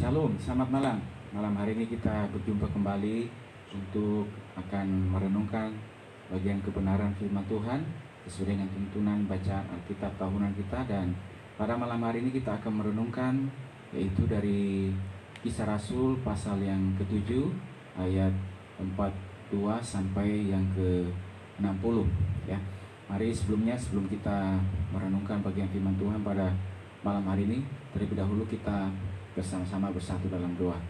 Shalom, selamat malam. Malam hari ini kita berjumpa kembali untuk akan merenungkan bagian kebenaran firman Tuhan sesuai dengan tuntunan bacaan Alkitab tahunan kita. Dan pada malam hari ini kita akan merenungkan yaitu dari Kisah Rasul pasal yang ke-7 ayat 42 sampai yang ke-60 ya. Mari sebelum kita merenungkan bagian firman Tuhan pada malam hari ini, terlebih dahulu kita bersama-sama bersatu dalam doa.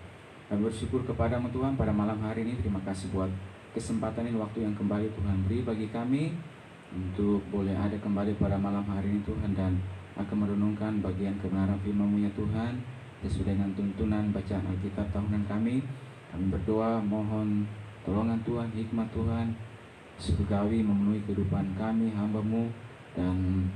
Kami bersyukur kepadamu Tuhan pada malam hari ini. Terima kasih buat kesempatan ini, waktu yang kembali Tuhan beri bagi kami untuk boleh ada kembali pada malam hari ini Tuhan, dan akan merenungkan bagian kebenaran firman-Mu ya Tuhan sesuai dengan tuntunan bacaan Alkitab tahunan kami. Kami berdoa mohon tolongan Tuhan, hikmat Tuhan surgawi memenuhi kehidupan kami hamba-Mu, dan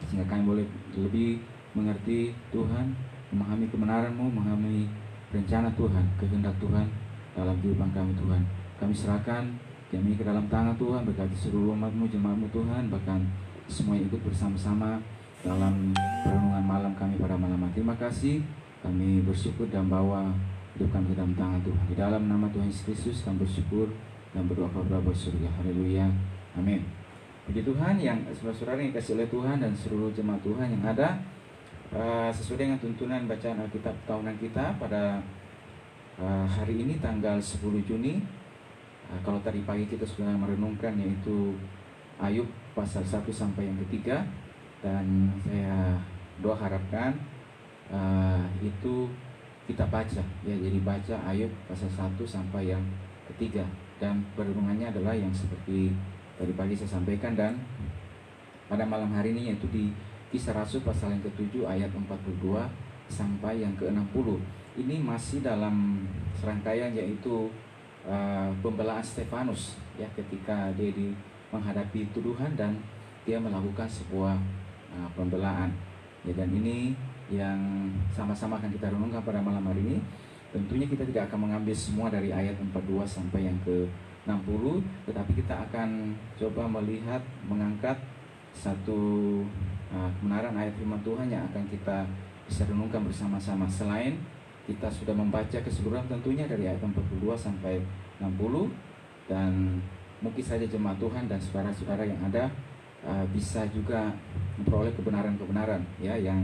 sehingga kami boleh lebih mengerti Tuhan, memahami kebenaran-Mu, memahami rencana Tuhan, kehendak Tuhan dalam kehidupan kami Tuhan. Kami serahkan kami ke dalam tangan Tuhan, berkati seluruh umat-Mu, jemaat-Mu Tuhan, bahkan semua yang ikut bersama-sama dalam perenungan malam kami pada malam hari. Terima kasih, kami bersyukur dan bawa hidup kami ke dalam tangan Tuhan. Di dalam nama Tuhan Yesus Kristus kami bersyukur dan berdoa kepada Bapa surga. Haleluya, amin. Puji Tuhan yang saudara-saudara yang dikasihi oleh Tuhan dan seluruh jemaat Tuhan yang ada. Sesuai dengan tuntunan bacaan Alkitab tahunan kita pada hari ini tanggal 10 Juni. Kalau tadi pagi kita sudah merenungkan yaitu Ayub pasal 1 sampai yang ketiga, dan saya doa harapkan itu kita baca ya, jadi baca Ayub pasal 1 sampai yang ketiga, dan perenungannya adalah yang seperti tadi pagi saya sampaikan. Dan pada malam hari ini yaitu di Kisah Rasul pasal yang ke-7 ayat 42 sampai yang ke-60. Ini masih dalam serangkaian yaitu pembelaan Stefanus ya, ketika dia menghadapi tuduhan dan dia melakukan sebuah pembelaan ya. Dan ini yang sama-sama akan kita renungkan pada malam hari ini. Tentunya kita tidak akan mengambil semua dari ayat 42 sampai yang ke-60, tetapi kita akan coba melihat, mengangkat satu kebenaran ayat firman Tuhan yang akan kita bisa renungkan bersama-sama. Selain kita sudah membaca keseluruhan tentunya dari ayat 42 sampai 60, dan mungkin saja jemaat Tuhan dan saudara-saudara yang ada bisa juga memperoleh kebenaran-kebenaran ya yang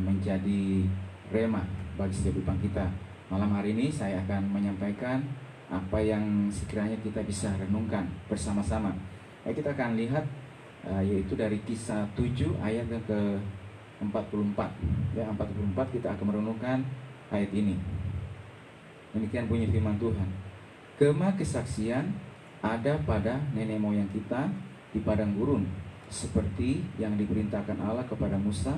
menjadi rema bagi setiap kehidupan kita. Malam hari ini saya akan menyampaikan apa yang sekiranya kita bisa renungkan bersama-sama. Kita akan lihat yaitu dari Kisah 7 ayat yang ke-44 ya, 44 kita akan merenungkan ayat ini. Demikian bunyi firman Tuhan. Kemah kesaksian ada pada nenek moyang kita di padang gurun, seperti yang diperintahkan Allah kepada Musa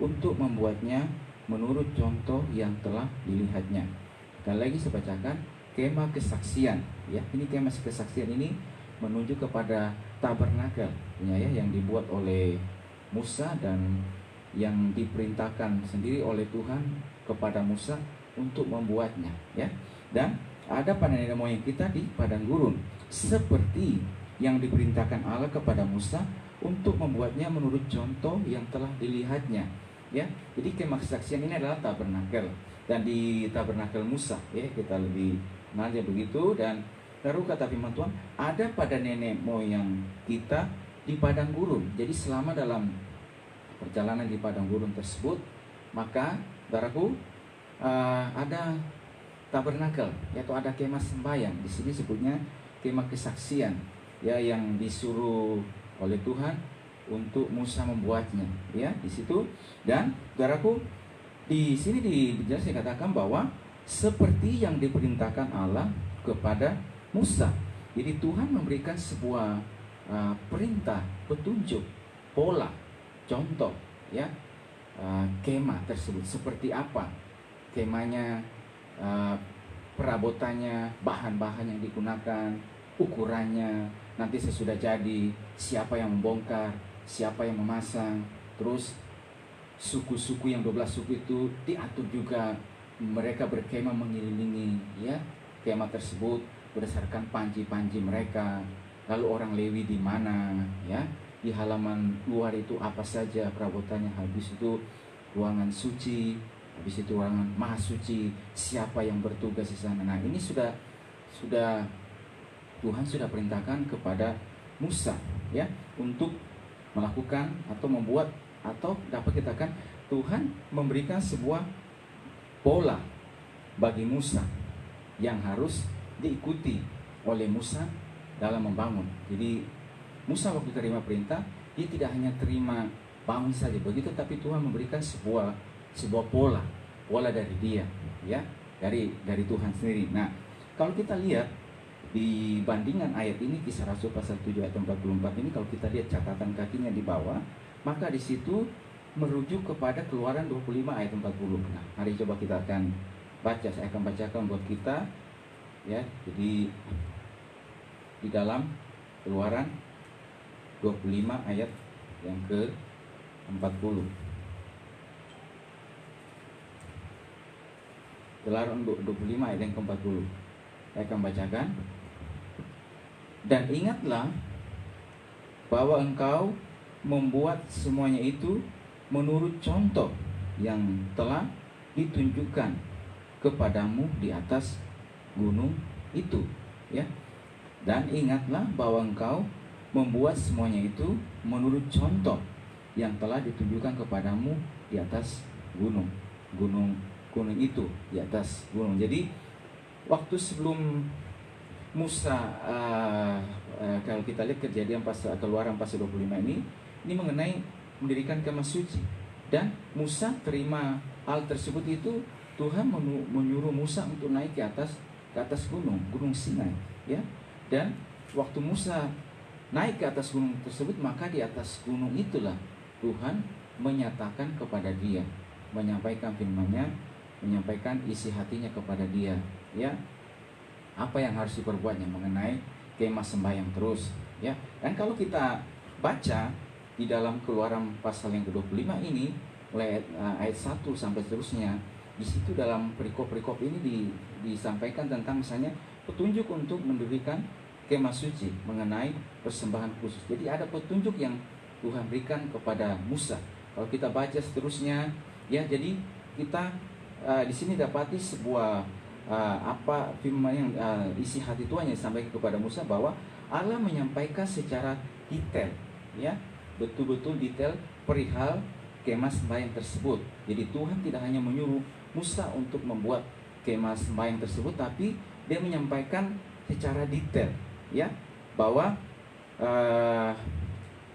untuk membuatnya menurut contoh yang telah dilihatnya. Dan lagi saya bacakan, kemah kesaksian ya. Ini kemah kesaksian ini menunjuk kepada tabernakel ya, yang dibuat oleh Musa dan yang diperintahkan sendiri oleh Tuhan kepada Musa untuk membuatnya ya. Dan ada pada nenek moyang kita di padang gurun, seperti yang diperintahkan Allah kepada Musa untuk membuatnya menurut contoh yang telah dilihatnya ya. Jadi kemah kesaksian ini adalah tabernakel, dan di tabernakel Musa ya, kita lebih kenalnya begitu. Dan lalu kata firman Tuhan, ada pada nenek moyang kita di padang gurun. Jadi selama dalam perjalanan di padang gurun tersebut, maka saudaraku ada tabernakel, yaitu ada kemah sembahyang. Di sini sebutnya kemah kesaksian ya, yang disuruh oleh Tuhan untuk Musa membuatnya ya di situ. Dan saudaraku, di sini dijelaskan dikatakan bahwa seperti yang diperintahkan Allah kepada Musa. Jadi Tuhan memberikan sebuah perintah, petunjuk, pola, contoh ya, kemah tersebut seperti apa kemahnya, perabotannya, bahan-bahan yang digunakan, ukurannya, nanti sesudah jadi siapa yang membongkar, siapa yang memasang, terus suku-suku yang 12 suku itu diatur juga, mereka berkemah mengelilingi ya kemah tersebut berdasarkan panji-panji mereka. Lalu orang Lewi di mana ya, di halaman luar itu apa saja perabotannya, habis itu ruangan suci habis itu ruangan maha suci, siapa yang bertugas di sana. Nah, ini sudah Tuhan sudah perintahkan kepada Musa, ya, untuk melakukan atau membuat, atau dapat kita katakan Tuhan memberikan sebuah pola bagi Musa yang harus diikuti oleh Musa dalam membangun. Jadi Musa waktu terima perintah, dia tidak hanya terima bangun saja begitu, tapi Tuhan memberikan sebuah pola dari dia, ya, dari Tuhan sendiri. Nah, kalau kita lihat di bandingan ayat ini, Kisah Rasul pasal 7 ayat 44 ini, kalau kita lihat catatan kakinya di bawah, maka di situ merujuk kepada Keluaran 25 ayat 40. Nah, mari coba kita akan baca, saya akan bacakan buat kita, ya. Jadi di dalam Keluaran 25 ayat yang ke-40. Keluaran 25 ayat yang ke-40. Saya akan bacakan. Dan ingatlah bahwa engkau membuat semuanya itu menurut contoh yang telah ditunjukkan kepadamu di atas gunung itu, ya. Dan ingatlah bahwa engkau membuat semuanya itu menurut contoh yang telah ditunjukkan kepadamu di atas gunung itu, di atas gunung. Jadi waktu sebelum Musa, kalau kita lihat Kejadian pasal Keluaran pasal 25 ini mengenai mendirikan kemah suci, dan Musa terima hal tersebut itu Tuhan menyuruh Musa untuk naik ke atas gunung Sinai, ya. Dan waktu Musa naik ke atas gunung tersebut, maka di atas gunung itulah Tuhan menyatakan kepada dia, menyampaikan firman-Nya, menyampaikan isi hatinya kepada dia, ya, apa yang harus diperbuatnya mengenai kemah sembahyang terus, ya. Dan kalau kita baca di dalam Keluaran pasal yang ke-25 ini, mulai ayat 1 sampai seterusnya, di situ dalam perikop-perikop ini disampaikan tentang misalnya petunjuk untuk mendirikan kemah suci, mengenai persembahan khusus. Jadi ada petunjuk yang Tuhan berikan kepada Musa. Kalau kita baca seterusnya, ya, jadi kita di sini dapati sebuah apa firman yang isi hati Tuhan yang disampaikan kepada Musa, bahwa Allah menyampaikan secara detail, ya, betul-betul detail perihal kemah sembahyang tersebut. Jadi Tuhan tidak hanya menyuruh Musa untuk membuat kemah sembahyang tersebut, tapi dia menyampaikan secara detail, ya, bahwa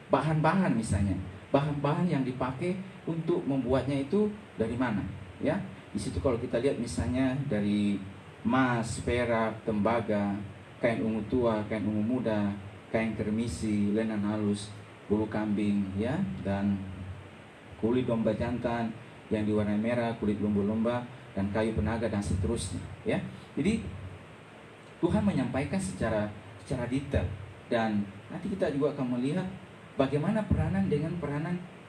bahan-bahan, misalnya bahan-bahan yang dipakai untuk membuatnya itu dari mana, ya. Di situ kalau kita lihat misalnya dari emas, perak, tembaga, kain ungu tua, kain ungu muda, kain kermisi, lenan halus, bulu kambing, ya, dan kulit domba jantan yang diwarnai merah, kulit lumba-lumba, dan kayu penaga, dan seterusnya, ya. Jadi Tuhan menyampaikan secara detail, dan nanti kita juga akan melihat bagaimana peranan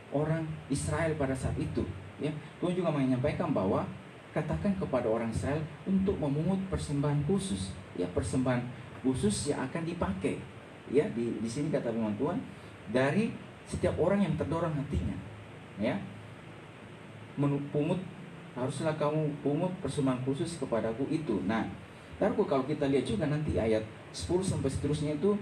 orang Israel pada saat itu, ya. Tuhan juga menyampaikan bahwa katakan kepada orang Israel untuk memungut persembahan khusus, ya, persembahan khusus yang akan dipakai, ya. Di sini kata firman Tuhan, dari setiap orang yang terdorong hatinya, ya, haruslah kamu pungut persembahan khusus kepadaku itu. Nah, lalu kalau kita lihat juga nanti ayat 10 sampai seterusnya itu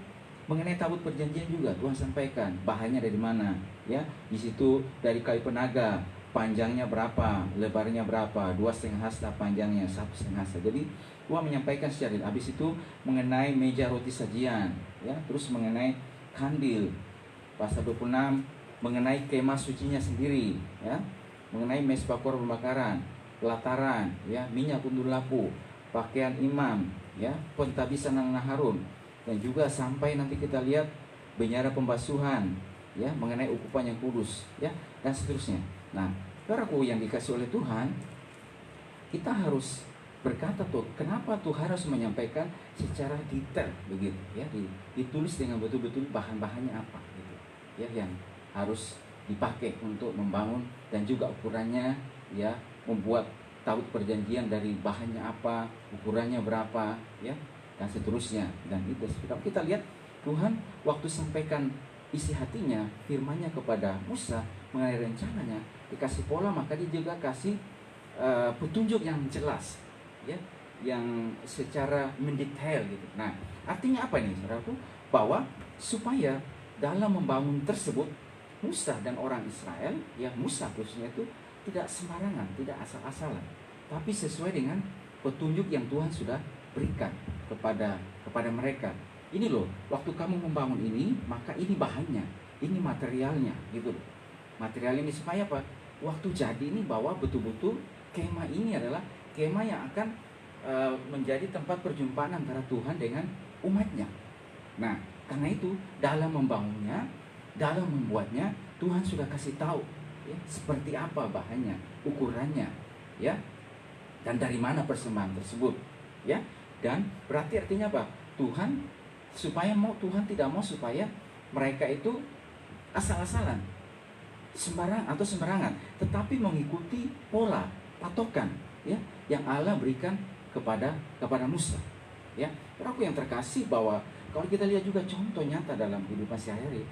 mengenai tabut perjanjian juga Tuhan sampaikan bahannya dari mana, ya. Di situ dari kayu penaga, panjangnya berapa, lebarnya berapa, 2,5 hasta panjangnya, 1,5 hasta. Jadi Tuhan menyampaikan secara, habis itu mengenai meja roti sajian, ya, terus mengenai kandil pasal 26, mengenai kemah sucinya sendiri, ya, mengenai mesbah korban pembakaran, pelataran, ya, minyak undur lapu, pakaian imam, ya, pentabisan anak Harun, dan juga sampai nanti kita lihat benyara pembasuhan, ya, mengenai ukupan yang kudus, ya, dan seterusnya. Nah, saudaraku yang dikasih oleh Tuhan, kita harus berkata tuh, kenapa Tuhan harus menyampaikan secara detail begitu, ya, ditulis dengan betul-betul bahan-bahannya apa, gitu, ya, yang harus dipakai untuk membangun, dan juga ukurannya, ya, membuat tabut perjanjian dari bahannya apa, ukurannya berapa, ya, dan seterusnya. Dan itu kalau kita lihat Tuhan waktu sampaikan isi hatinya, firman-Nya kepada Musa mengenai rencananya, dikasih pola, maka dia juga kasih petunjuk yang jelas, ya, yang secara mendetail gitu. Nah, artinya apa nih, saudaraku? Bahwa supaya dalam membangun tersebut Musa dan orang Israel, ya Musa khususnya itu tidak sembarangan, tidak asal-asalan, tapi sesuai dengan petunjuk yang Tuhan sudah berikan kepada mereka. Ini loh, waktu kamu membangun ini, maka ini bahannya, ini materialnya, gitu loh. Material ini supaya apa? Waktu jadi ini bahwa betul-betul kemah ini adalah kemah yang akan menjadi tempat perjumpaan antara Tuhan dengan umatnya. Nah, karena itu dalam membangunnya, dalam membuatnya, Tuhan sudah kasih tahu, ya, seperti apa bahannya, ukurannya, ya, dan dari mana persembahan tersebut, ya. Dan berarti artinya apa? Tuhan tidak mau supaya mereka itu asal-asalan, sembarangan, tetapi mengikuti pola patokan, ya, yang Allah berikan kepada Musa, ya. Aku yang terkasih, bahwa kalau kita lihat juga contoh nyata dalam kehidupan sehari-hari,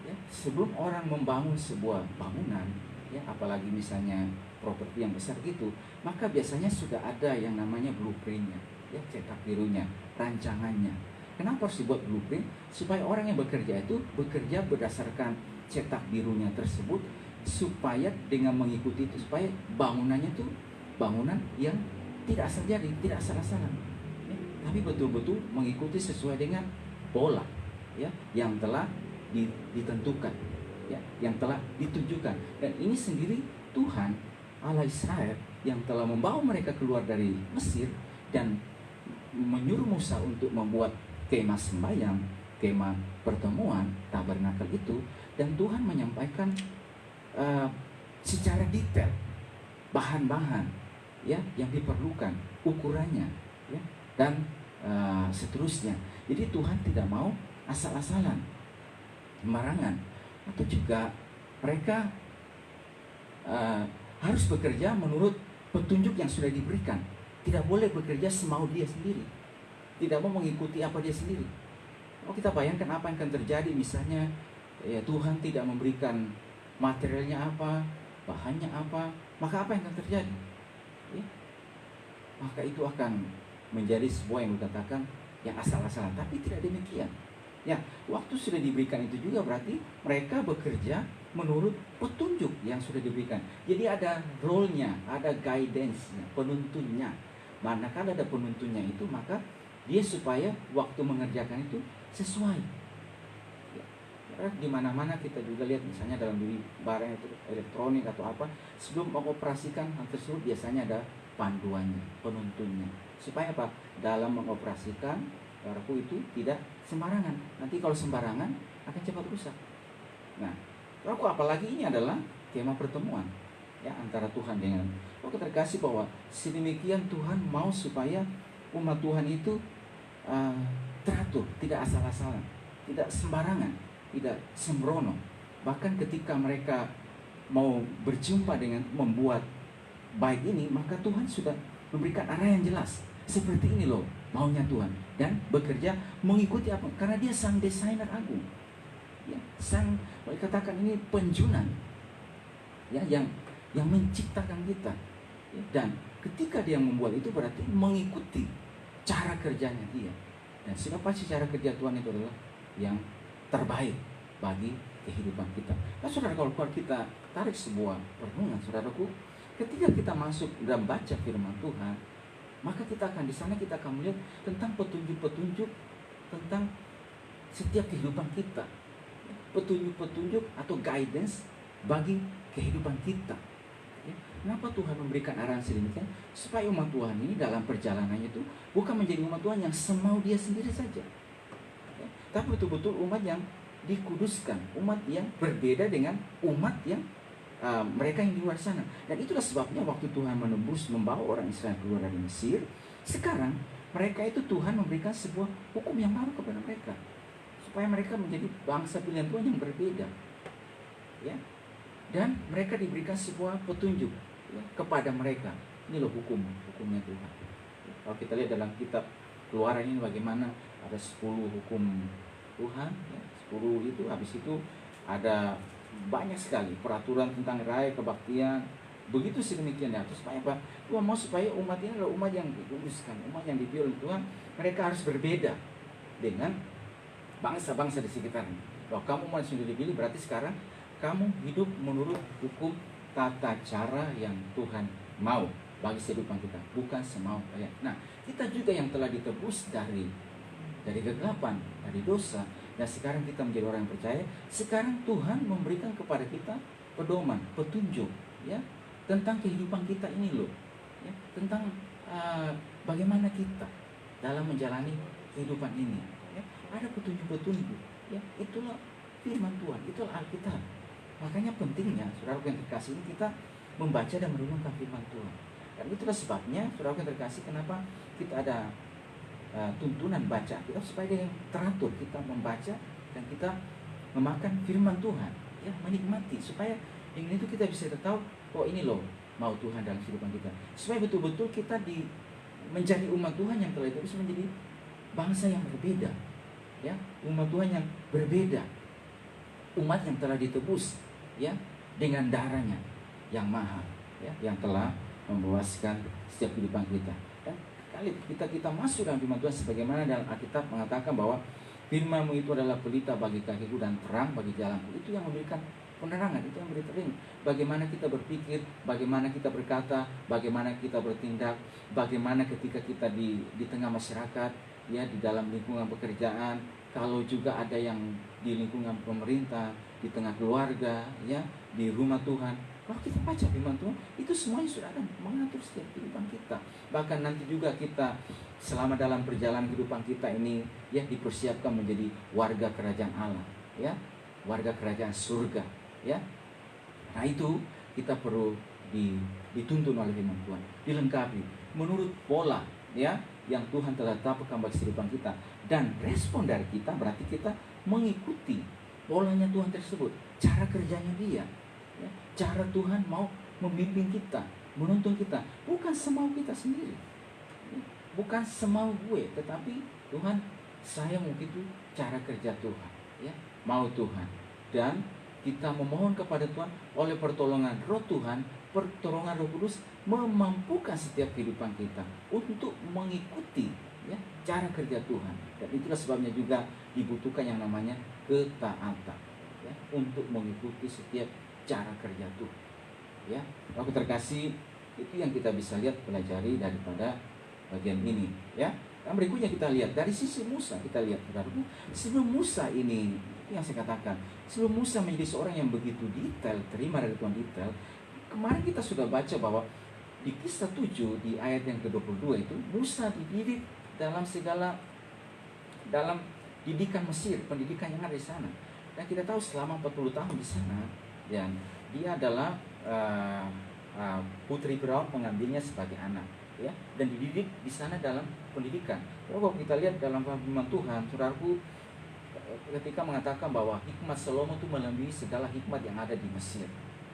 ya, sebelum orang membangun sebuah bangunan, ya, apalagi misalnya properti yang besar gitu, maka biasanya sudah ada yang namanya blueprintnya, ya, cetak birunya, rancangannya. Kenapa harus dibuat blueprint? Supaya orang yang bekerja itu bekerja berdasarkan cetak birunya tersebut, supaya dengan mengikuti itu, supaya bangunannya itu bangunan yang tidak asal jadi, tidak asal-asalan, ya, tapi betul-betul mengikuti sesuai dengan pola, ya, yang telah ditentukan, ya, yang telah ditunjukkan. Dan ini sendiri Tuhan Allah Israel yang telah membawa mereka keluar dari Mesir dan menyuruh Musa untuk membuat kemah sembahyang, kemah pertemuan, tabernakel itu, dan Tuhan menyampaikan secara detail bahan-bahan, ya, yang diperlukan, ukurannya, ya, dan seterusnya. Jadi Tuhan tidak mau asal-asalan, sembarangan, atau juga mereka harus bekerja menurut petunjuk yang sudah diberikan. Tidak boleh bekerja semau dia sendiri, tidak mau mengikuti apa dia sendiri. Kalau kita bayangkan apa yang akan terjadi, misalnya, ya, Tuhan tidak memberikan materialnya apa, bahannya apa, maka apa yang akan terjadi? Ya, maka itu akan menjadi sebuah yang dikatakan yang asal-asalan. Tapi tidak demikian. Ya, waktu sudah diberikan itu juga berarti mereka bekerja menurut petunjuk yang sudah diberikan. Jadi ada role-nya, ada guidance-nya, penuntunnya. Manakala ada penuntunnya itu, maka dia supaya waktu mengerjakan itu sesuai. Ya, di mana-mana kita juga lihat, misalnya dalam barang elektronik atau apa, sebelum mengoperasikan hal tersebut biasanya ada panduannya, penuntunnya. Supaya apa? Dalam mengoperasikan Baraku itu tidak sembarangan. Nanti kalau sembarangan akan cepat rusak. Nah, Baraku apalagi ini adalah kemah pertemuan, ya, antara Tuhan dengan. Aku terkasih bahwa sedemikian Tuhan mau supaya umat Tuhan itu teratur, tidak asal-asalan, tidak sembarangan, tidak sembrono. Bahkan ketika mereka mau berjumpa dengan membuat baik ini, maka Tuhan sudah memberikan arah yang jelas. Seperti ini loh maunya Tuhan, dan bekerja mengikuti apa? Karena dia sang desainer agung, ya, sang, katakan ini penjunan, ya, yang menciptakan kita, ya, dan ketika dia membuat itu berarti mengikuti cara kerjanya dia. Dan siapa sih cara kerja Tuhan itu adalah yang terbaik bagi kehidupan kita. Nah, saudara, kalau kita tarik sebuah perenungan, saudaraku, ketika kita masuk dan baca firman Tuhan, maka kita akan di sana kita akan melihat tentang petunjuk-petunjuk tentang setiap kehidupan kita, petunjuk-petunjuk atau guidance bagi kehidupan kita. Ya, kenapa Tuhan memberikan arahan sedemikian? Supaya umat Tuhan ini dalam perjalanannya itu bukan menjadi umat Tuhan yang semau dia sendiri saja, ya, tapi betul-betul umat yang dikuduskan, umat yang berbeda dengan umat yang mereka yang di luar sana. Dan itulah sebabnya waktu Tuhan menembus, membawa orang Israel keluar dari Mesir, sekarang mereka itu Tuhan memberikan sebuah hukum yang baru kepada mereka, supaya mereka menjadi bangsa pilihan Tuhan yang berbeda, ya. Dan mereka diberikan sebuah petunjuk, ya, kepada mereka. Ini loh hukumnya Tuhan. Kalau kita lihat dalam kitab Keluaran ini bagaimana ada 10 hukum Tuhan, ya, 10 itu, habis itu ada banyak sekali peraturan tentang raya kebaktian, begitu sedemikian ya. Supaya apa? Tuhan mau supaya umat ini adalah umat yang dikuduskan, umat yang dipilih Tuhan. Mereka harus berbeda dengan bangsa-bangsa di sekitarnya. Kalau kamu umat sudah dipilih, berarti sekarang kamu hidup menurut hukum tata cara yang Tuhan mau bagi kehidupan kita, bukan semau kayak. Nah, kita juga yang telah ditebus dari kegelapan, dari dosa, dan sekarang kita menjadi orang yang percaya. Sekarang Tuhan memberikan kepada kita pedoman, petunjuk, ya, tentang kehidupan kita ini loh, ya, tentang bagaimana kita dalam menjalani kehidupan ini. Ya, ada petunjuk-petunjuk, ya, itulah firman Tuhan, itulah Alkitab. Makanya pentingnya, saudara yang terkasih, ini kita membaca dan merenungkan firman Tuhan. Dan itulah sebabnya, saudara yang terkasih, kenapa kita ada tuntunan baca kita supaya yang teratur, kita membaca dan kita memakan firman Tuhan, ya, menikmati, supaya dengan itu kita bisa tahu, oh ini loh mau Tuhan dalam kehidupan kita, supaya betul-betul kita menjadi umat Tuhan yang telah ditebus, menjadi bangsa yang berbeda, ya, umat Tuhan yang berbeda, umat yang telah ditebus, ya, dengan darahnya yang mahal, ya, yang telah membuaskan setiap kehidupan kita. Dan kali kita masuk dalam firman Tuhan, sebagaimana dalam Alkitab mengatakan bahwa firman-Mu itu adalah pelita bagi kakiku dan terang bagi jalanku. Itu yang memberikan penerangan, itu yang memberi terang. Bagaimana kita berpikir, bagaimana kita berkata, bagaimana kita bertindak, bagaimana ketika kita di tengah masyarakat, ya, di dalam lingkungan pekerjaan, kalau juga ada yang di lingkungan pemerintah, di tengah keluarga, ya, di rumah Tuhan. Kalau kita baca firman Tuhan, itu semuanya sudah ada mengatur setiap kehidupan kita. Bahkan nanti juga kita selama dalam perjalanan kehidupan kita ini, ya, dipersiapkan menjadi warga kerajaan Allah, ya, warga kerajaan surga, ya. Nah, itu kita perlu dituntun oleh firman Tuhan, dilengkapi menurut pola, ya, yang Tuhan telah tetapkan bagi kehidupan kita. Dan respon dari kita berarti kita mengikuti polanya Tuhan tersebut, cara kerjanya Dia, ya, cara Tuhan mau membimbing kita, menuntun kita, bukan semau kita sendiri, ya, bukan semau gue, tetapi Tuhan, saya mau itu cara kerja Tuhan, ya, mau Tuhan. Dan kita memohon kepada Tuhan oleh pertolongan Roh Tuhan, pertolongan Roh Kudus memampukan setiap kehidupan kita untuk mengikuti, ya, cara kerja Tuhan. Dan itulah sebabnya juga dibutuhkan yang namanya ketaatan, ya, untuk mengikuti setiap cara kerja Tuhan, ya. Aku terkasih, itu yang kita bisa lihat, pelajari daripada bagian ini, ya. Dan berikutnya kita lihat dari sisi Musa. Kita lihat, saudaraku, sebelum Musa ini, yang saya katakan, sebelum Musa menjadi seorang yang begitu detail, terima dari Tuhan detail. Kemarin kita sudah baca bahwa di kisah 7 di ayat yang ke-22 itu, Musa dididik dalam didikan Mesir, pendidikan yang ada di sana. Dan kita tahu selama 40 tahun di sana, dan dia adalah putri Firaun mengambilnya sebagai anak, ya, dan dididik di sana dalam pendidikan. Kalau kita lihat dalam firman Tuhan, saudaraku, ketika mengatakan bahwa hikmat Salomo itu melebihi segala hikmat yang ada di Mesir,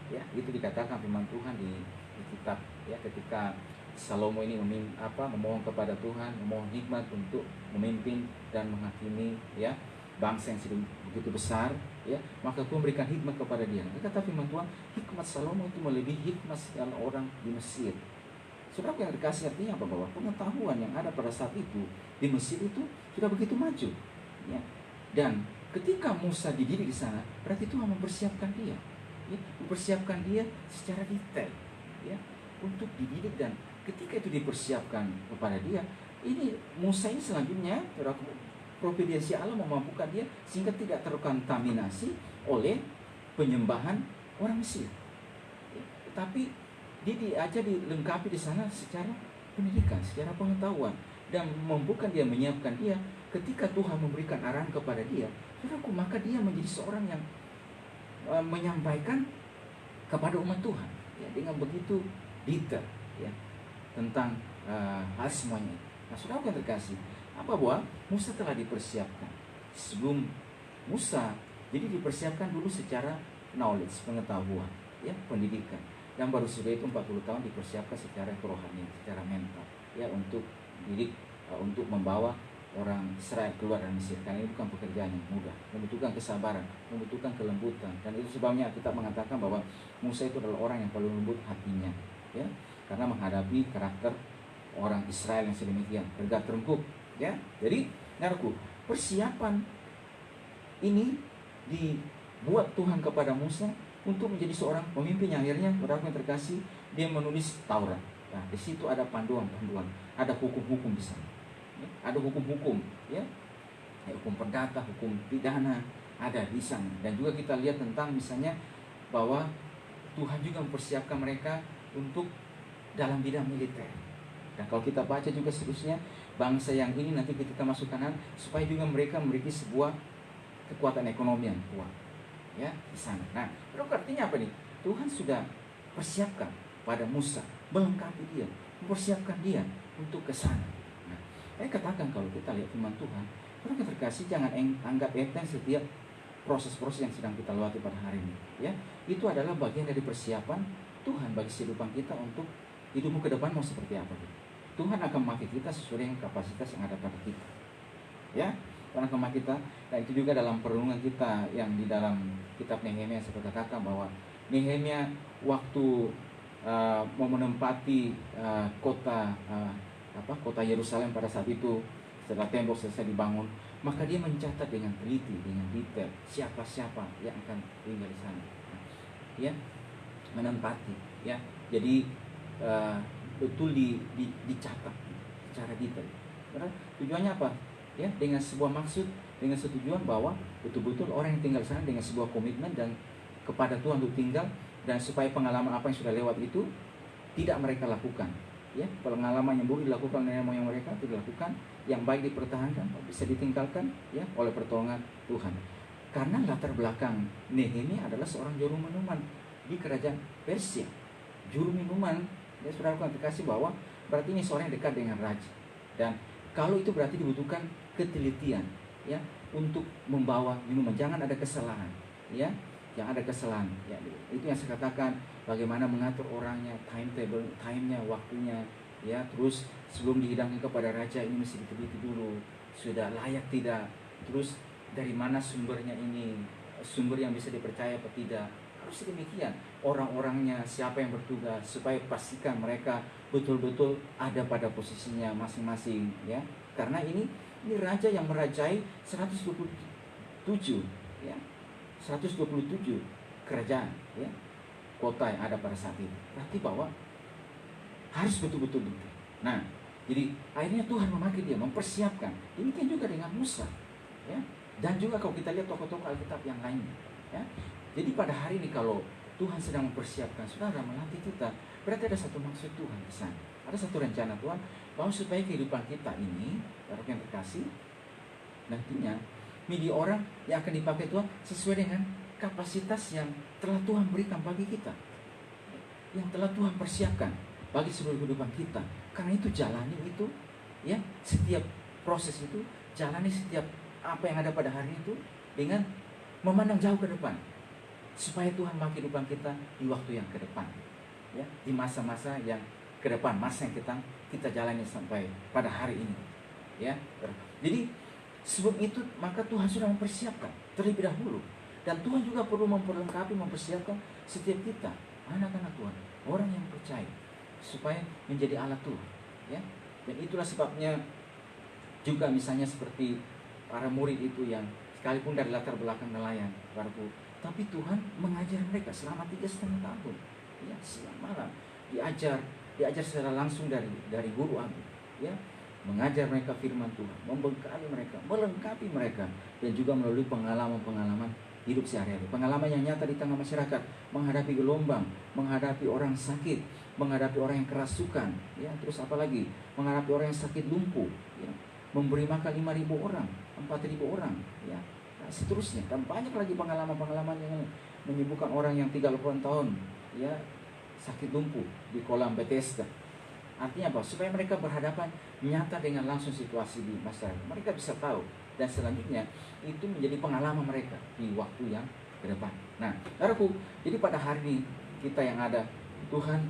ya, itu dikatakan firman Tuhan di kitab, ya, ketika Salomo ini memohon kepada Tuhan, memohon hikmat untuk memimpin dan menghakimi, ya, bangsa yang sedang begitu besar, ya, maka Tuhan berikan hikmat kepada dia. Kata firman Tuhan, hikmat Salomo itu melebihi hikmat segala orang di Mesir. Saudara yang dikasih, artinya apa? Bahwa pengetahuan yang ada pada saat itu di Mesir itu sudah begitu maju, ya. Dan ketika Musa dididik di sana, berarti Tuhan mempersiapkan dia, ya, mempersiapkan dia secara detail, ya, untuk dididik. Dan ketika itu dipersiapkan kepada dia, ini Musa ini selanjutnya, providensi Allah memampukan dia sehingga tidak terkontaminasi oleh penyembahan orang Mesir, ya, tetapi dia diajar, dilengkapi di sana secara pendidikan, secara pengetahuan, dan memampukan dia, menyiapkan dia. Ketika Tuhan memberikan arahan kepada dia, saudaraku, maka dia menjadi seorang yang menyampaikan kepada umat Tuhan, ya, dengan begitu detail, ya, tentang hal semuanya. Nah, saudara yang terkasih, apa bahwa Musa telah dipersiapkan sebelum Musa, jadi dipersiapkan dulu secara knowledge, pengetahuan, ya, pendidikan, dan baru setelah itu 40 tahun dipersiapkan secara kerohanian, secara mental, ya, untuk didik, untuk membawa orang Israel keluar dari Mesir, karena ini bukan pekerjaan yang mudah, membutuhkan kesabaran, membutuhkan kelembutan. Dan itu sebabnya kita mengatakan bahwa Musa itu adalah orang yang paling lembut hatinya, ya, karena menghadapi karakter orang Israel yang sedemikian tegak terengkup, ya. Jadi, saudaraku, persiapan ini dibuat Tuhan kepada Musa untuk menjadi seorang pemimpin yang akhirnya, saudaraku yang terkasih, dia menulis Taurat. Nah, di situ ada panduan-panduan, ada hukum-hukum di sana. Ya, ada hukum-hukum, ya, hukum perdata, hukum pidana ada di sana. Dan juga kita lihat tentang misalnya bahwa Tuhan juga mempersiapkan mereka untuk dalam bidang militer. Dan kalau kita baca juga seterusnya, bangsa yang ini nanti ketika masuk Kanan, supaya juga mereka memiliki sebuah kekuatan ekonomi yang kuat, ya, di sana. Nah, itu artinya apa nih? Tuhan sudah persiapkan pada Musa, melengkapi dia, mempersiapkan dia untuk ke sana. Nah, saya katakan kalau kita lihat firman Tuhan, orang yang terkasih, jangan anggap enteng setiap proses-proses yang sedang kita lewati pada hari ini, ya. Itu adalah bagian dari persiapan Tuhan bagi kehidupan kita untuk hidupmu ke depan mau seperti apa gitu. Tuhan akan memakai kita sesuai dengan kapasitas yang ada pada kita, ya. Tuhan akan memakai kita. Dan itu juga dalam perenungan kita yang di dalam kitab Nehemia, saya katakan bahwa Nehemia waktu mau menempati kota Yerusalem pada saat itu, setelah tembok selesai dibangun, maka dia mencatat dengan teliti, dengan detail siapa-siapa yang akan tinggal di sana, ya, menempati, ya. Jadi betul dicatat secara detail. Karena tujuannya apa? Ya, dengan sebuah maksud, dengan setujuan bahwa betul-betul orang yang tinggal di sana dengan sebuah komitmen dan kepada Tuhan untuk tinggal, dan supaya pengalaman apa yang sudah lewat itu tidak mereka lakukan, ya. Pengalaman yang buruk dilakukan oleh nenek moyang mereka tidak dilakukan, yang baik dipertahankan, bisa ditinggalkan, ya, oleh pertolongan Tuhan. Karena latar belakang Nehemia adalah seorang juru minuman di kerajaan Persia. Juru minuman, ya, saudara akan dikasih bahwa berarti ini seorang yang dekat dengan raja. Dan kalau itu berarti dibutuhkan ketelitian, ya, untuk membawa minuman. Jangan ada kesalahan, ya. Jangan ada kesalahan, ya. Itu yang saya katakan, bagaimana mengatur orangnya, timetable, time-nya, waktunya, ya. Terus sebelum dihidangkan kepada raja ini mesti diteliti dulu, sudah layak tidak. Terus dari mana sumbernya ini, sumber yang bisa dipercaya atau tidak. Harus demikian. Orang-orangnya, siapa yang bertugas, supaya pastikan mereka betul-betul ada pada posisinya masing-masing, ya. Karena ini raja yang merajai 127, ya, 127 kerajaan, ya, kota yang ada pada saat itu. Berarti bahwa harus betul-betul detail. Nah, jadi akhirnya Tuhan memakai dia, mempersiapkan. Ini kan juga dengan Musa, ya. Dan juga kalau kita lihat tokoh-tokoh Alkitab yang lainnya, ya. Jadi pada hari ini kalau Tuhan sedang mempersiapkan saudara, melatih kita, berarti ada satu maksud Tuhan di sana. Ada satu rencana Tuhan bahwa supaya kehidupan kita ini, orang yang terkasih, nantinya menjadi orang yang akan dipakai Tuhan sesuai dengan kapasitas yang telah Tuhan berikan bagi kita, yang telah Tuhan persiapkan bagi seluruh kehidupan kita. Karena itu jalani itu, ya, setiap proses itu, jalani setiap apa yang ada pada hari itu dengan memandang jauh ke depan, supaya Tuhan memakai kehidupan kita di waktu yang ke depan, ya, di masa-masa yang ke depan, masa yang kita jalani sampai pada hari ini, ya. Jadi sebab itu maka Tuhan sudah mempersiapkan terlebih dahulu, dan Tuhan juga perlu memperlengkapi, mempersiapkan setiap kita, anak-anak Tuhan, orang yang percaya, supaya menjadi alat Tuhan, ya. Dan itulah sebabnya juga misalnya seperti para murid itu yang sekalipun dari latar belakang nelayan, tapi Tuhan mengajar mereka selama 3,5 tahun, ya, siang malam diajar secara langsung dari guru agung, ya, mengajar mereka firman Tuhan, membekali mereka, melengkapi mereka, dan juga melalui pengalaman-pengalaman hidup sehari-hari, pengalaman yang nyata di tengah masyarakat, menghadapi gelombang, menghadapi orang sakit, menghadapi orang yang kerasukan, ya, terus apalagi menghadapi orang yang sakit lumpuh, ya, memberi makan 5.000 orang, 4.000 orang, ya, nah, seterusnya. Dan banyak lagi pengalaman-pengalaman yang menyembuhkan orang yang 30 tahun, ya, sakit lumpuh di kolam Bethesda. Artinya apa? Supaya mereka berhadapan nyata dengan langsung situasi di masyarakat. Mereka bisa tahu, dan selanjutnya itu menjadi pengalaman mereka di waktu yang ke depan. Nah, saudaraku, jadi pada hari ini kita yang ada, Tuhan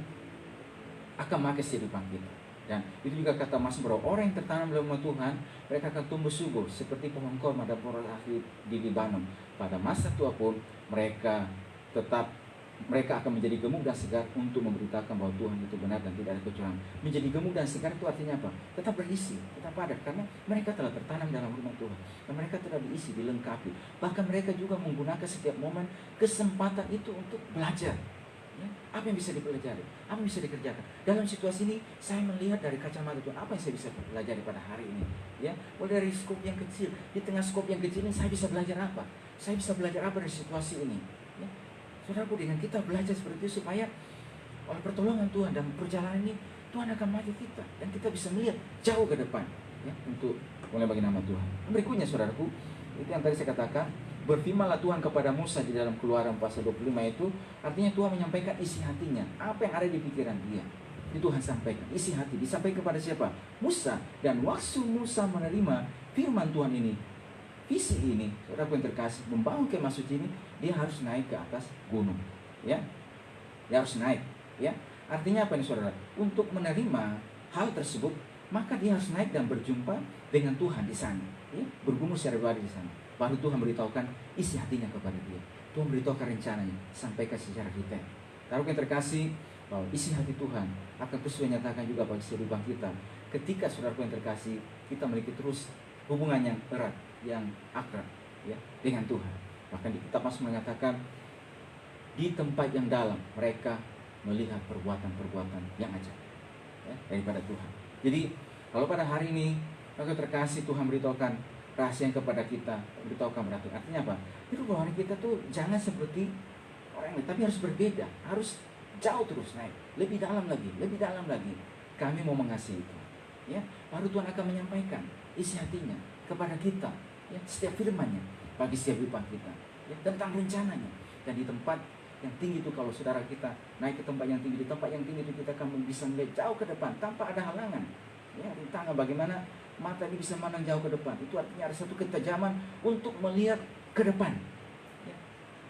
akan memakai kehidupan kita. Dan itu juga kata Mazmur, orang yang tertanam dalam rumah Tuhan, mereka akan tumbuh subur seperti pohon korma dan pohon asli di Libanon. Pada masa tua pun mereka akan menjadi gemuk dan segar untuk memberitakan bahwa Tuhan itu benar dan tidak ada kecurangan. Menjadi gemuk dan segar itu artinya apa? Tetap berisi, tetap padat, karena mereka telah tertanam dalam rumah Tuhan dan mereka telah diisi, dilengkapi. Bahkan mereka juga menggunakan setiap momen kesempatan itu untuk belajar. Ya, apa yang bisa dipelajari, apa yang bisa dikerjakan dalam situasi ini. Saya melihat dari kacamata Tuhan, apa yang saya bisa pelajari pada hari ini, ya, mulai dari skop yang kecil. Di tengah skop yang kecil ini saya bisa belajar apa, saya bisa belajar apa dari situasi ini, ya. Saudaraku, dengan kita belajar seperti itu, supaya oleh pertolongan Tuhan dan perjalanan ini, Tuhan akan maju kita dan kita bisa melihat jauh ke depan, ya, untuk mulai bagi nama Tuhan. Berikutnya, saudaraku, itu yang tadi saya katakan, berfirmanlah Tuhan kepada Musa di dalam Keluaran pasal 25 itu, artinya Tuhan menyampaikan isi hatinya, apa yang ada di pikiran dia. Itu Tuhan sampaikan, isi hati. Disampaikan kepada siapa? Musa. Dan waktu Musa menerima firman Tuhan ini, visi ini, saudara yang terkasih, membangun kemah suci ini, dia harus naik ke atas gunung, ya. Dia harus naik, ya. Artinya apa nih, saudara? Untuk menerima hal tersebut, maka dia harus naik dan berjumpa dengan Tuhan di sana, ya. Bergumul secara pribadi di sana. Baru Tuhan beritahukan isi hatinya kepada dia. Tuhan beritahukan rencananya, sampaikan secara detail. Taruh yang terkasih, bahwa isi hati Tuhan akan terus menyatakan juga bagi kehidupan kita. Ketika saudara yang terkasih, kita memiliki terus hubungan yang erat, yang akrab, ya, dengan Tuhan. Bahkan di kitab Mazmur mengatakan, di tempat yang dalam mereka melihat perbuatan-perbuatan yang ajaib, ya, daripada Tuhan. Jadi kalau pada hari ini maka terkasih, Tuhan beritahukan rahasia kepada kita, beritahukan berarti. Artinya apa? Hidup rohani kita tuh jangan seperti orang lain, tapi harus berbeda, harus jauh terus naik, lebih dalam lagi, lebih dalam lagi. Kami mau mengasihi itu, ya. Baru Tuhan akan menyampaikan isi hatinya kepada kita, ya, setiap firman-Nya bagi setiap kehidupan kita, ya, tentang rencananya. Dan di tempat yang tinggi itu, kalau saudara kita naik ke tempat yang tinggi, di tempat yang tinggi itu kita akan bisa melihat jauh ke depan tanpa ada halangan, ya. Rintangan bagaimana mata ini bisa memandang jauh ke depan. Itu artinya ada satu ketajaman untuk melihat ke depan, ya,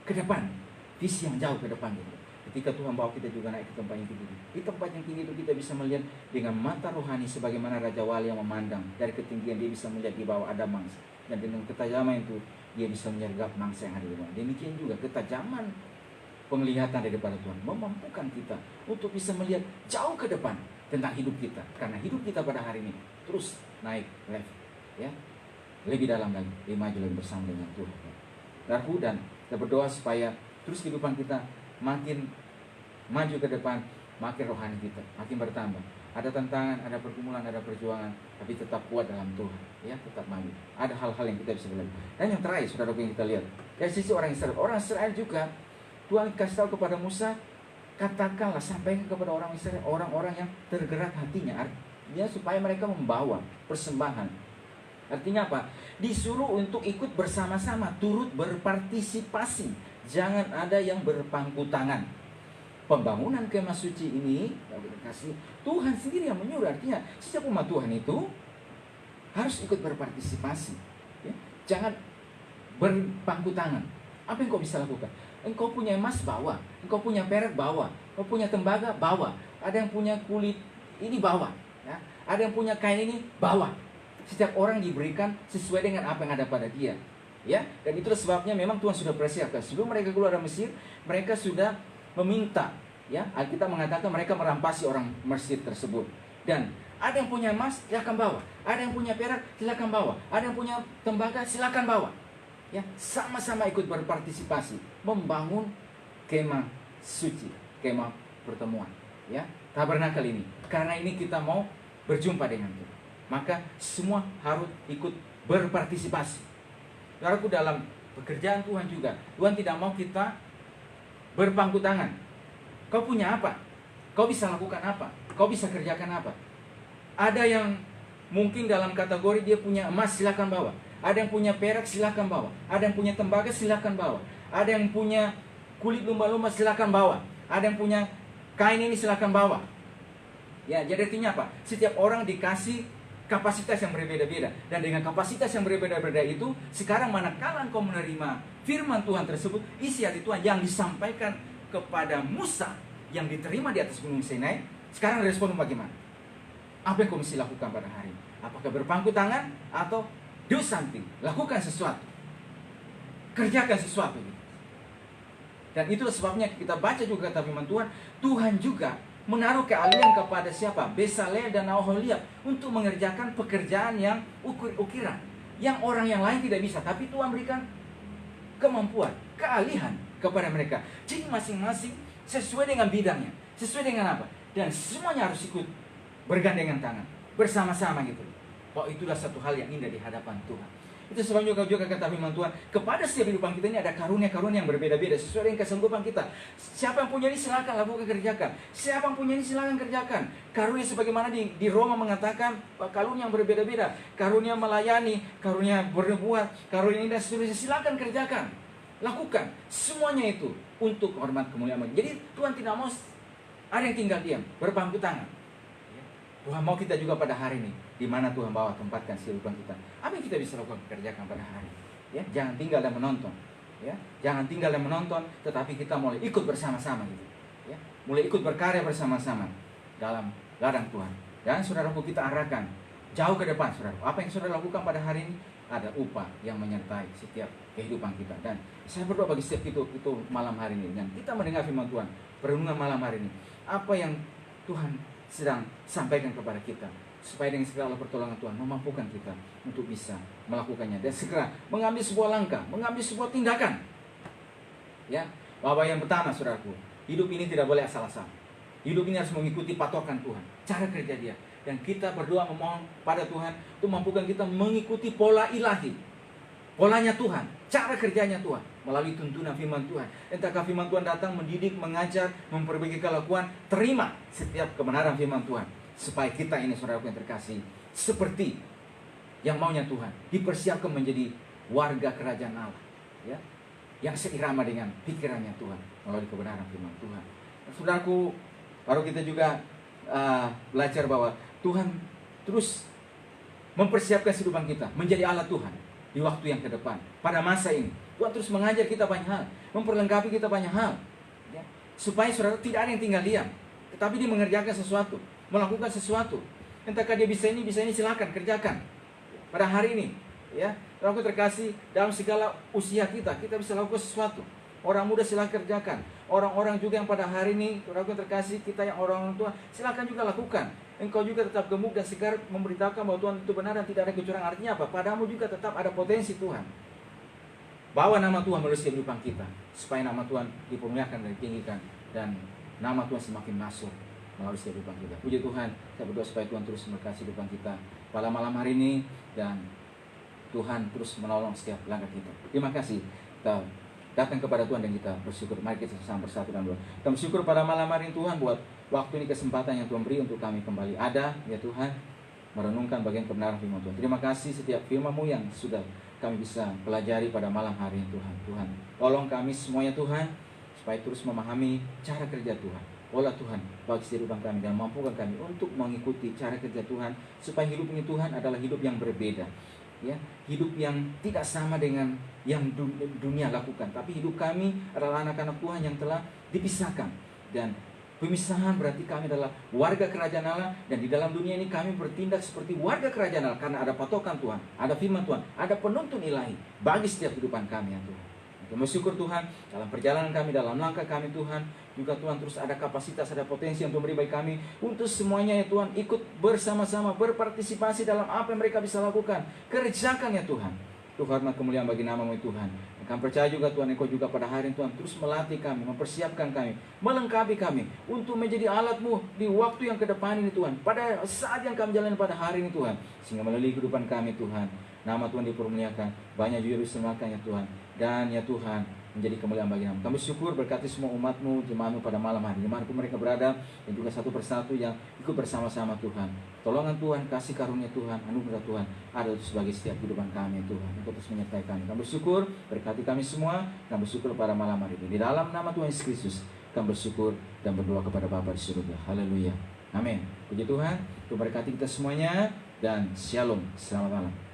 ke depan, visi yang jauh ke depan gitu. Ketika Tuhan bawa kita juga naik ke tempat yang tinggi, di tempat yang tinggi itu kita bisa melihat dengan mata rohani, sebagaimana Raja Wali yang memandang dari ketinggian, dia bisa melihat di bawah ada mangsa, dan dengan ketajaman itu dia bisa menyergap mangsa yang ada di bawah. Demikian juga ketajaman penglihatan daripada Tuhan memampukan kita untuk bisa melihat jauh ke depan tentang hidup kita, karena hidup kita pada hari ini terus naik level, ya, lebih dalam lagi, lebih maju, lebih bersama dengan Tuhan. Dan kita berdoa supaya terus kehidupan kita makin maju ke depan, makin rohani kita makin bertambah. Ada tantangan, ada pergumulan, ada perjuangan, tapi tetap kuat dalam Tuhan, ya, tetap maju. Ada hal-hal yang kita bisa belajar. Dan yang terakhir, saudara, yang kita lihat dari sisi orang Israel juga, Tuhan kasih tahu kepada Musa, katakanlah, sampaikan kepada orang Israel, orang-orang yang tergerak hatinya, artinya supaya mereka membawa persembahan. Artinya apa? Disuruh untuk ikut bersama-sama, turut berpartisipasi. Jangan ada yang berpangku tangan. Pembangunan kemah suci ini, Tuhan sendiri yang menyuruh. Artinya setiap umat Tuhan itu harus ikut berpartisipasi, ya. Jangan berpangku tangan. Apa yang kau bisa lakukan? Engkau punya emas, bawa. Engkau punya perak, bawa. Engkau punya tembaga, bawa. Ada yang punya kulit ini, bawa, ya. Ada yang punya kain ini, bawa. Setiap orang diberikan sesuai dengan apa yang ada pada dia, ya. Dan itulah sebabnya memang Tuhan sudah persiapkan. Sebelum mereka keluar dari Mesir, mereka sudah meminta, ya. Alkitab mengatakan mereka merampasi orang Mesir tersebut. Dan ada yang punya emas, silakan bawa. Ada yang punya perak, silakan bawa. Ada yang punya tembaga, silakan bawa. Ya, sama-sama ikut berpartisipasi membangun kemah suci, kemah pertemuan, ya, tabernakel ini. Karena ini kita mau berjumpa dengan Tuhan, maka semua harus ikut berpartisipasi. Lalu dalam pekerjaan Tuhan juga, Tuhan tidak mau kita berpangku tangan. Kau punya apa? Kau bisa lakukan apa? Kau bisa kerjakan apa? Ada yang mungkin dalam kategori dia punya emas, silakan bawa. Ada yang punya perak, silakan bawa. Ada yang punya tembaga, silakan bawa. Ada yang punya kulit lumba-lumba, silakan bawa. Ada yang punya kain ini, silakan bawa. Ya, jadi artinya apa? Setiap orang dikasih kapasitas yang berbeda-beda. Dan dengan kapasitas yang berbeda-beda itu, sekarang manakala engkau menerima firman Tuhan tersebut, isi hati Tuhan yang disampaikan kepada Musa, yang diterima di atas gunung Sinai, sekarang respon bagaimana? Apa yang kau mesti lakukan pada hari ini? Apakah berpangku tangan atau do something? Lakukan sesuatu. Kerjakan sesuatu. Dan itulah sebabnya kita baca juga kata firman Tuhan. Tuhan juga menaruh keahlian kepada siapa? Bezalel dan Oholiab untuk mengerjakan pekerjaan yang ukiran. Yang orang yang lain tidak bisa. Tapi Tuhan berikan kemampuan, keahlian kepada mereka. Jadi masing-masing sesuai dengan bidangnya. Sesuai dengan apa? Dan semuanya harus ikut bergandengan tangan. Bersama-sama gitu. Oh, itulah satu hal yang indah di hadapan Tuhan. Itu sebabnya juga kata firman Tuhan, kepada setiap kehidupan kita ini ada karunia-karunia yang berbeda-beda sesuai dengan kesanggupan kita. Siapa yang punya ini silakan lakukan, kerjakan. Siapa yang punya ini silakan kerjakan. Karunia sebagaimana di Roma mengatakan karunia yang berbeda-beda, karunia melayani, karunia berbuat, karunia ini dan seterusnya, silakan kerjakan. Lakukan semuanya itu untuk hormat kemuliaan. Jadi Tuhan tidak mau ada yang tinggal diam, berpangku tangan. Tuhan mau kita juga pada hari ini, di mana Tuhan bawa tempatkan kehidupan kita. Apa yang kita bisa lakukan, kerjakan pada hari ini. Ya, jangan tinggal dan menonton. Ya, jangan tinggal dan menonton, tetapi kita mulai ikut bersama-sama gitu. Ya, mulai ikut berkarya bersama-sama dalam ladang Tuhan. Dan saudaraku, kita arahkan jauh ke depan, saudara. Apa yang saudara lakukan pada hari ini ada upah yang menyertai setiap kehidupan kita. Dan saya berdoa bagi setiap itu malam hari ini, dan kita mendengar firman Tuhan, perenungan malam hari ini. Apa yang Tuhan sedang sampaikan kepada kita, supaya dengan segala pertolongan Tuhan memampukan kita untuk bisa melakukannya dan segera mengambil sebuah langkah, mengambil sebuah tindakan. Ya, bahwa yang pertama, saudaraku, hidup ini tidak boleh asal-asal. Hidup ini harus mengikuti patokan Tuhan, cara kerja Dia. Dan kita berdoa memohon pada Tuhan untuk mampukan kita mengikuti pola ilahi, polanya Tuhan, cara kerjanya Tuhan, melalui tuntunan firman Tuhan. Entahkah firman Tuhan datang mendidik, mengajar, memperbaiki kelakuan, terima setiap kebenaran firman Tuhan. Supaya kita ini, saudaraku yang terkasih, seperti yang maunya Tuhan, dipersiapkan menjadi warga kerajaan Allah, ya, yang seirama dengan pikirannya Tuhan, melalui kebenaran firman Tuhan. Saudaraku, baru kita juga belajar bahwa Tuhan terus mempersiapkan kehidupan kita menjadi alat Tuhan di waktu yang ke depan. Pada masa ini Tuhan terus mengajar kita banyak hal, memperlengkapi kita banyak hal, ya, supaya saudara tidak ada yang tinggal diam, tetapi dia mengerjakan sesuatu, melakukan sesuatu. Entahkah dia bisa ini, silakan kerjakan pada hari ini, ya. Aku terkasih, dalam segala usia kita bisa lakukan sesuatu. Orang muda silakan kerjakan. Orang-orang juga yang pada hari ini, aku terkasih, kita yang orang tua, silakan juga lakukan. Engkau juga tetap gemuk dan segar memberitakan bahwa Tuhan itu benar dan tidak ada kecurangan. Artinya apa? Padamu juga tetap ada potensi Tuhan. Bawa nama Tuhan melalui kehidupan kita, supaya nama Tuhan dipermuliakan dan ditinggikan, dan nama Tuhan semakin masuk melalui kehidupan kita. Puji Tuhan, saya berdoa supaya Tuhan terus memberkati kehidupan kita pada malam hari ini, dan Tuhan terus menolong setiap langkah kita. Terima kasih. Kita datang kepada Tuhan dan kita bersyukur. Mari kita sama bersatu dan doa. Kita bersyukur pada malam hari ini Tuhan, buat waktu ini, kesempatan yang Tuhan beri untuk kami kembali ada, ya Tuhan, merenungkan bagian kebenaran firman Tuhan. Terima kasih setiap firman-Mu yang sudah kami bisa pelajari pada malam hari ini Tuhan. Tuhan, tolong kami semuanya Tuhan, supaya terus memahami cara kerja Tuhan. Olah Tuhan bagi kehidupan kami, dan mampukan kami untuk mengikuti cara kerja Tuhan, supaya hidup ini Tuhan adalah hidup yang berbeda, ya, hidup yang tidak sama dengan yang dunia lakukan, tapi hidup kami adalah anak-anak Tuhan yang telah dipisahkan. Dan pemisahan berarti kami adalah warga kerajaan Allah, dan di dalam dunia ini kami bertindak seperti warga kerajaan Allah, karena ada patokan Tuhan, ada firman Tuhan, ada penuntun ilahi bagi setiap kehidupan kami, ya Tuhan. Kami bersyukur Tuhan, dalam perjalanan kami, dalam langkah kami Tuhan, juga Tuhan terus ada kapasitas, ada potensi yang Tuhan beri bagi kami, untuk semuanya ya Tuhan ikut bersama-sama, berpartisipasi dalam apa yang mereka bisa lakukan. Kerjakan ya Tuhan. Tuhan, hormat kemuliaan bagi nama-Mu Tuhan. Kami percaya juga Tuhan, Engkau juga pada hari ini Tuhan terus melatih kami, mempersiapkan kami, melengkapi kami untuk menjadi alat-Mu di waktu yang ke depan ini Tuhan, pada saat yang kami jalani pada hari ini Tuhan, sehingga melalui kehidupan kami Tuhan, nama Tuhan dipermuliakan, banyak juga disemakan ya Tuhan, dan ya Tuhan menjadi kemuliaan bagi nama. Kami syukur, berkati semua umat-Mu, jemaat-Mu pada malam hari, dimanapun mereka berada, dan juga satu persatu yang ikut bersama-sama Tuhan. Tolongan Tuhan, kasih karunia Tuhan, anugerah Tuhan ada sebagai setiap kehidupan kami Tuhan. Engkau terus menyertai kami. Kami bersyukur, berkati kami semua, kami bersyukur pada malam hari ini. Di dalam nama Tuhan Yesus Kristus, kami bersyukur dan berdoa kepada Bapa di surga. Haleluya. Amin. Puji Tuhan, Tuhan berkati kita semuanya, dan shalom. Selamat malam.